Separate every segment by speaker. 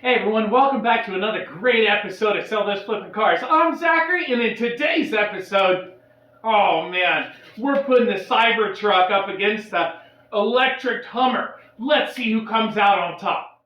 Speaker 1: Hey everyone, welcome back to another great episode of Sell Those Flipping Cars. I'm Zachary, and in today's episode, oh man, we're putting the Cybertruck up against the electric Hummer. Let's see who comes out on top.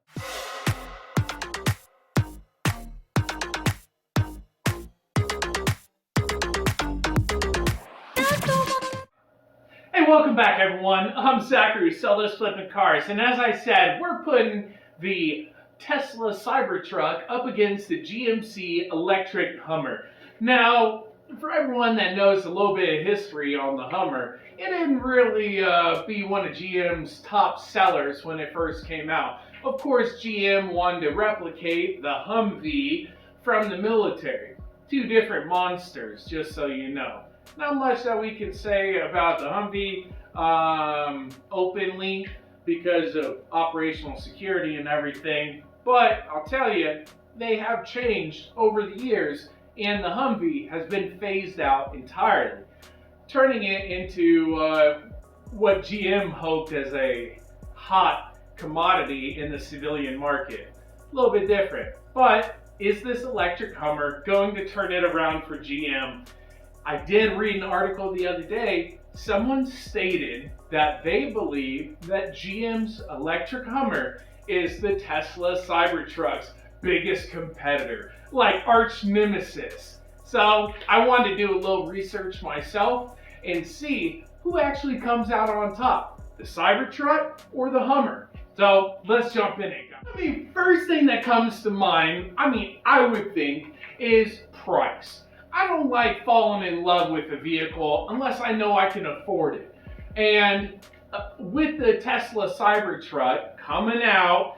Speaker 1: Hey, welcome back everyone. I'm Zachary, Sell Those Flipping Cars, and as I said, we're putting the Tesla Cybertruck up against the GMC electric Hummer. Now, for everyone that knows a little bit of history on the Hummer, it didn't really be one of GM's top sellers when it first came out. Of course, GM wanted to replicate the Humvee from the military. Two different monsters, just so you know. Not much that we can say about the Humvee openly because of operational security and everything. But I'll tell you, they have changed over the years, and the Humvee has been phased out entirely, turning it into what GM hoped as a hot commodity in the civilian market. A little bit different. But is this electric Hummer going to turn it around for GM? I did read an article the other day. Someone stated that they believe that GM's electric Hummer is the Tesla Cybertruck's biggest competitor, like arch nemesis. So I wanted to do a little research myself and see who actually comes out on top, the Cybertruck or the Hummer. So let's jump in it, guys. First thing that comes to mind, I would think, is price. I don't like falling in love with a vehicle unless I know I can afford it. And with the Tesla Cybertruck coming out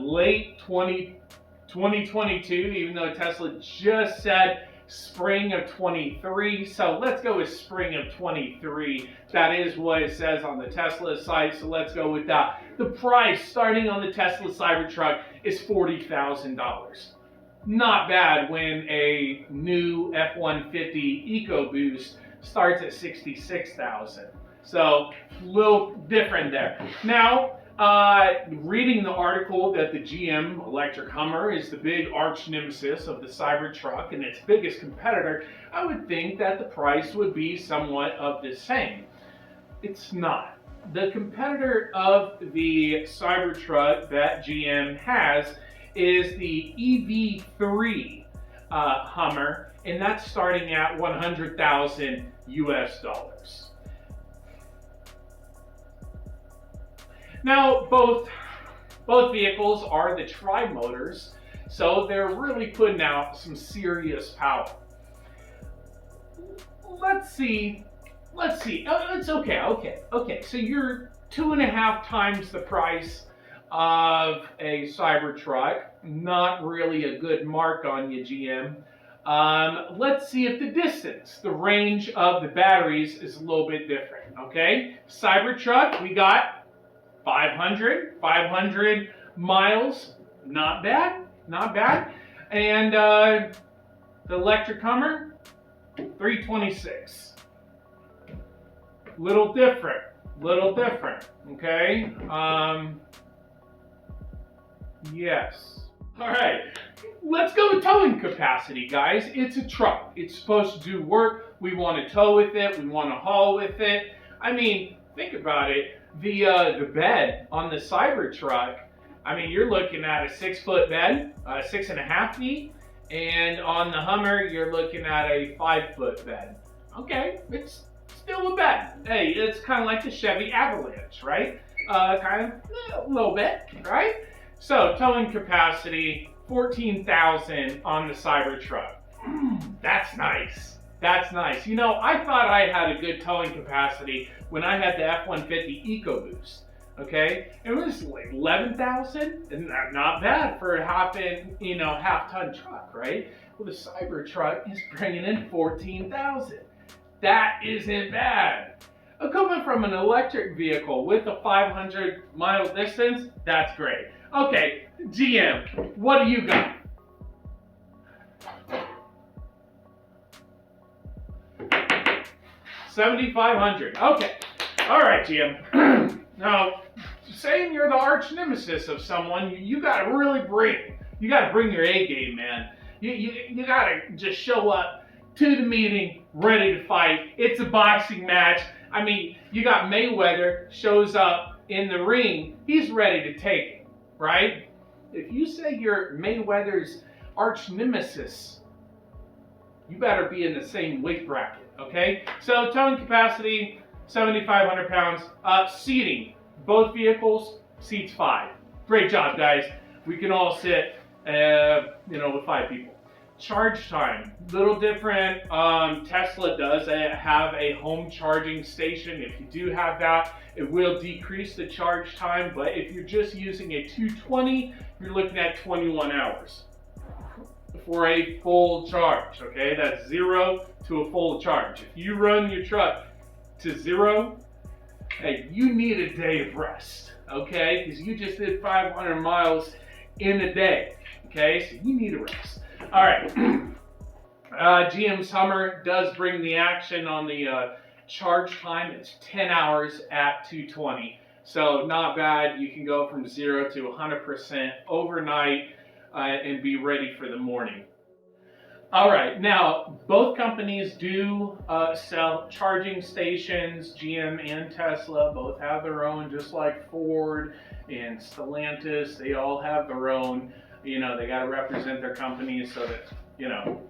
Speaker 1: late 2022, even though Tesla just said spring of 23, so let's go with spring of 23. That is what it says on the Tesla site, so let's go with that. The price starting on the Tesla Cybertruck is $40,000. Not bad when a new F-150 EcoBoost starts at $66,000. So, a little different there. Now, reading the article that the GM electric Hummer is the big arch nemesis of the Cybertruck and its biggest competitor, I would think that the price would be somewhat of the same. It's not. The competitor of the Cybertruck that GM has is the EV3 Hummer, and that's starting at $100,000 US. Now, both vehicles are the tri-motors, so they're really putting out some serious power. Let's see. It's okay. So you're 2.5 times the price of a Cybertruck. Not really a good mark on you, GM. Let's see if the distance, the range of the batteries is a little bit different, okay? Cybertruck, we got 500 miles, not bad. And the electric Hummer, 326. Little different, okay? Yes. All right, let's go with towing capacity, guys. It's a truck. It's supposed to do work. We want to tow with it. We want to haul with it. Think about it. The bed on the Cybertruck, you're looking at a 6-foot bed, 6.5 feet, and on the Hummer, you're looking at a 5-foot bed. Okay, it's still a bed. Hey, it's kind of like the Chevy Avalanche, right? A little bit, right? So, towing capacity, 14,000 on the Cybertruck. That's nice. You know, I thought I had a good towing capacity when I had the F-150 EcoBoost, okay? It was like 11,000, and not bad for a half-ton truck, right? Well, the Cybertruck is bringing in 14,000. That isn't bad. Coming from an electric vehicle with a 500-mile distance, that's great. Okay, GM, what do you got? $7,500. Okay. All right, GM. Now, saying you're the arch nemesis of someone, you gotta really bring your A game, man. You gotta just show up to the meeting ready to fight. It's a boxing match. I mean, you got Mayweather shows up in the ring. He's ready to take it, right? If you say you're Mayweather's arch nemesis, you better be in the same weight bracket, okay? So towing capacity, 7,500 pounds. Seating, both vehicles, seats 5. Great job, guys. We can all sit, with 5 people. Charge time, little different. Tesla does have a home charging station. If you do have that, it will decrease the charge time, but if you're just using a 220, you're looking at 21 hours for a full charge, okay? That's 0 to a full charge. If you run your truck to 0, hey, you need a day of rest, okay? Because you just did 500 miles in a day, okay? So you need a rest. All right, GM's Hummer does bring the action on the charge time. It's 10 hours at 220, so not bad. You can go from 0 to 100% overnight and be ready for the morning. All right, now both companies do sell charging stations. GM and Tesla both have their own, just like Ford and Stellantis. They all have their own. They got to represent their companies so that,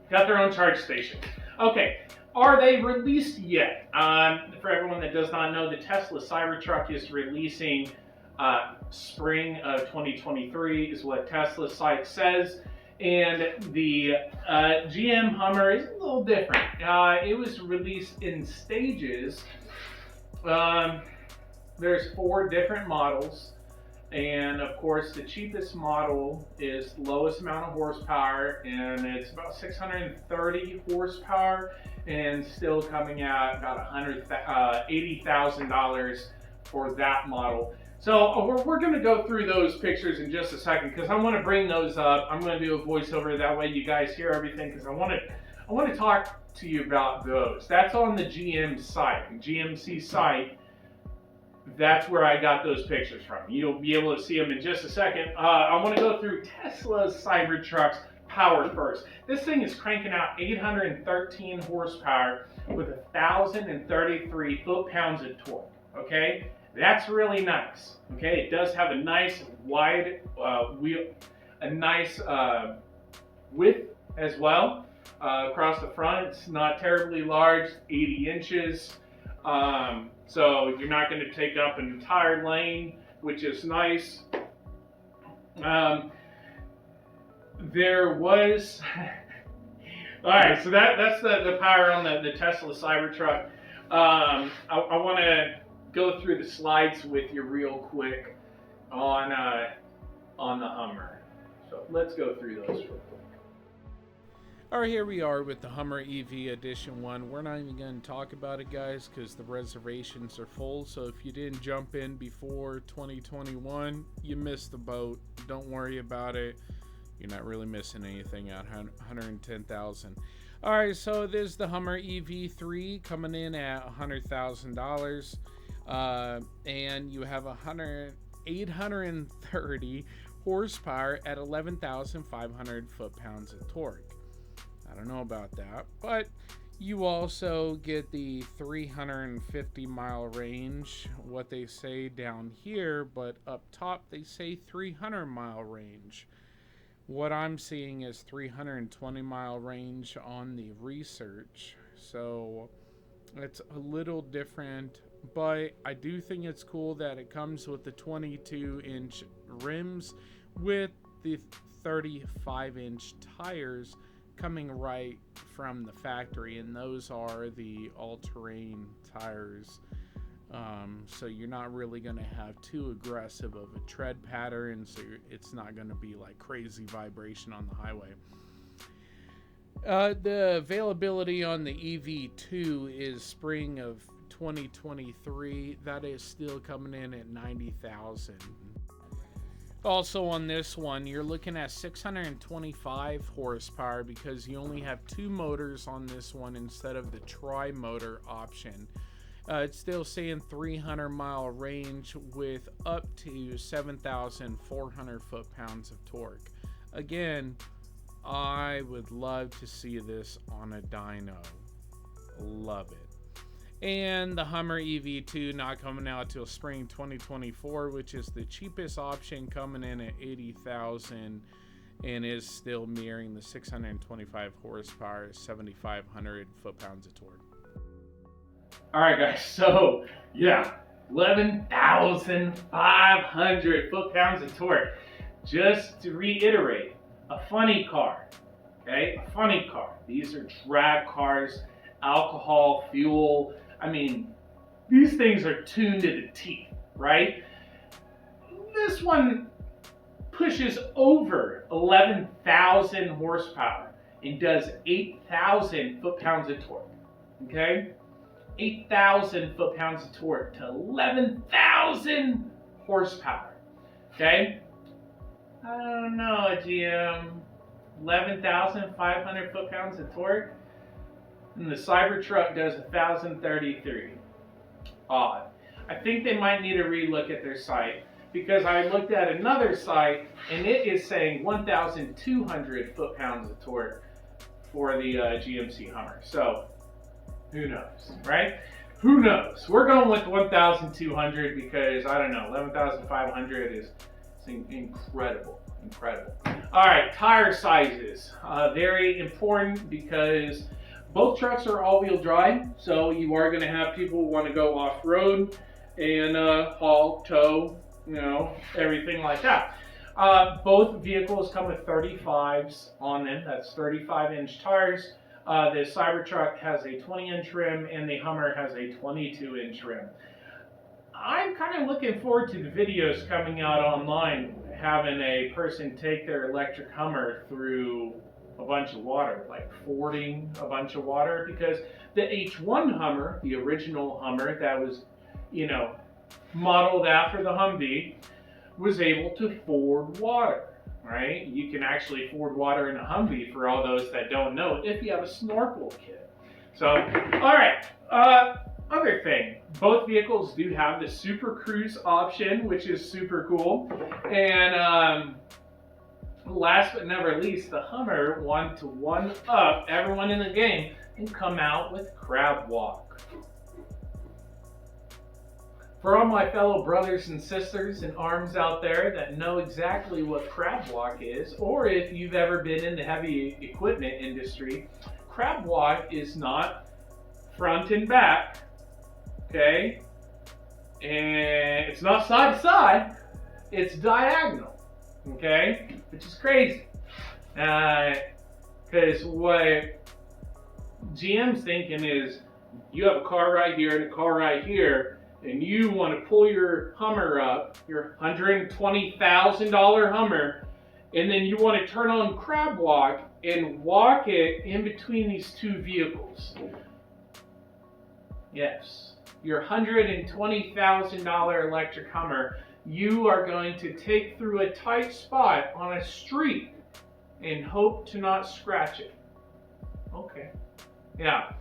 Speaker 1: got their own charge station. Okay, are they released yet? For everyone that does not know, the Tesla Cybertruck is releasing spring of 2023 is what Tesla's site says. And the GM Hummer is a little different. It was released in stages. There's 4 different models. And of course, the cheapest model is lowest amount of horsepower, and it's about 630 horsepower, and still coming out about $80,000 for that model. So we're going to go through those pictures in just a second because I want to bring those up. I'm going to do a voiceover, that way you guys hear everything, because I want to talk to you about those. That's on the GM site, GMC site. That's where I got those pictures from. You'll be able to see them in just a second. I want to go through Tesla's Cybertruck's power first. This thing is cranking out 813 horsepower with 1,033 foot-pounds of torque, okay? That's really nice, okay? It does have a nice wide wheel, a nice width as well across the front. It's not terribly large, 80 inches. So you're not going to take up an entire lane, which is nice. There was, all right, so that's the power on the Tesla Cybertruck. I want to go through the slides with you real quick on the Hummer. So let's go through those real quick.
Speaker 2: All right, here we are with the Hummer EV Edition 1. We're not even going to talk about it, guys, because the reservations are full. So if you didn't jump in before 2021, you missed the boat. Don't worry about it. You're not really missing anything at 110,000. All right, so there's the Hummer EV3 coming in at $100,000. And you have 830 horsepower at 11,500 foot-pounds of torque. I don't know about that, but you also get the 350 mile range, what they say down here, but up top they say 300 mile range. What I'm seeing is 320 mile range on the research, so it's a little different, but I do think it's cool that it comes with the 22-inch rims with the 35-inch tires coming right from the factory, and those are the all-terrain tires, so you're not really going to have too aggressive of a tread pattern, so it's not going to be like crazy vibration on the highway. The availability on the EV2 is spring of 2023. That is still coming in at 90,000. Also on this one, you're looking at 625 horsepower because you only have 2 motors on this one instead of the tri-motor option. It's still saying 300-mile range with up to 7,400 foot-pounds of torque. Again, I would love to see this on a dyno. Love it. And the Hummer EV2 not coming out till spring 2024, which is the cheapest option, coming in at $80,000 and is still mirroring the 625 horsepower, 7,500 foot-pounds of torque.
Speaker 1: All right, guys. So yeah, 11,500 foot-pounds of torque. Just to reiterate, a funny car. Okay, a funny car. These are drag cars, alcohol, fuel. I mean, these things are tuned to the teeth, right? This one pushes over 11,000 horsepower and does 8,000 foot-pounds of torque. Okay, 8,000 foot-pounds of torque to 11,000 horsepower. Okay, I don't know, GM. 11,500 foot-pounds of torque. And the Cybertruck does 1,033. Odd. I think they might need to relook at their site, because I looked at another site and it is saying 1,200 foot-pounds of torque for the GMC Hummer. So who knows, right? Who knows? We're going with 1,200 because, I don't know, 11,500 is incredible. Incredible. All right, tire sizes. Very important because both trucks are all-wheel drive, so you are going to have people who want to go off-road and haul, tow, you know, everything like that. Both vehicles come with 35s on them. That's 35-inch tires. The Cybertruck has a 20-inch rim and the Hummer has a 22-inch rim. I'm kind of looking forward to the videos coming out online, having a person take their electric Hummer through a bunch of water, like fording a bunch of water, because the H1 Hummer, the original Hummer that was, you know, modeled after the Humvee, was able to ford water, right? You can actually ford water in a Humvee, for all those that don't know, if you have a snorkel kit. So, all right, other thing, both vehicles do have the Super Cruise option, which is super cool. And last but never least, the Hummer wanted to one-up everyone in the game and come out with Crab Walk. For all my fellow brothers and sisters in arms out there that know exactly what Crab Walk is, or if you've ever been in the heavy equipment industry, Crab Walk is not front and back, okay? And it's not side to side, it's diagonal, okay? Which is crazy. Because what GM's thinking is, you have a car right here and a car right here, and you want to pull your Hummer up, your $120,000 Hummer, and then you want to turn on Crab Walk and walk it in between these two vehicles. Yes, your $120,000 electric Hummer, you are going to take through a tight spot on a street and hope to not scratch it. Okay. Yeah.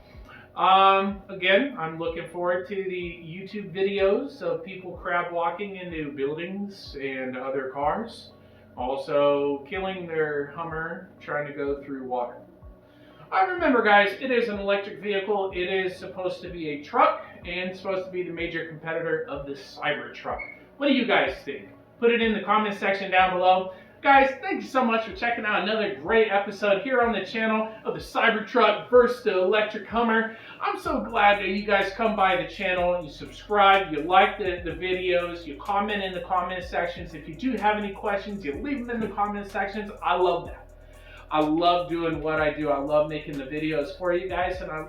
Speaker 1: Again, I'm looking forward to the YouTube videos of people crab walking into buildings and other cars. Also killing their Hummer trying to go through water. Remember guys, it is an electric vehicle. It is supposed to be a truck and supposed to be the major competitor of the Cybertruck. What do you guys think? Put it in the comment section down below. Guys, thank you so much for checking out another great episode here on the channel of the Cybertruck versus the electric Hummer. I'm so glad that you guys come by the channel, you subscribe, you like the videos, you comment in the comment sections. If you do have any questions, you leave them in the comment sections. I love that. I love doing what I do. I love making the videos for you guys, and I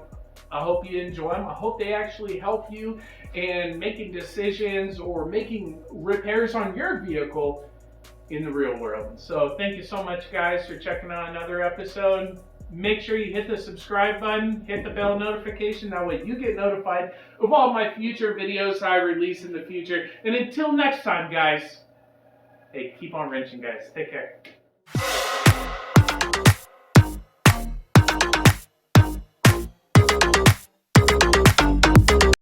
Speaker 1: hope you enjoy them. I hope they actually help you in making decisions or making repairs on your vehicle in the real world. So thank you so much guys for checking out another episode. Make sure you hit the subscribe button, hit the bell notification, that way you get notified of all my future videos I release in the future. And until next time guys, hey, keep on wrenching guys. Take care.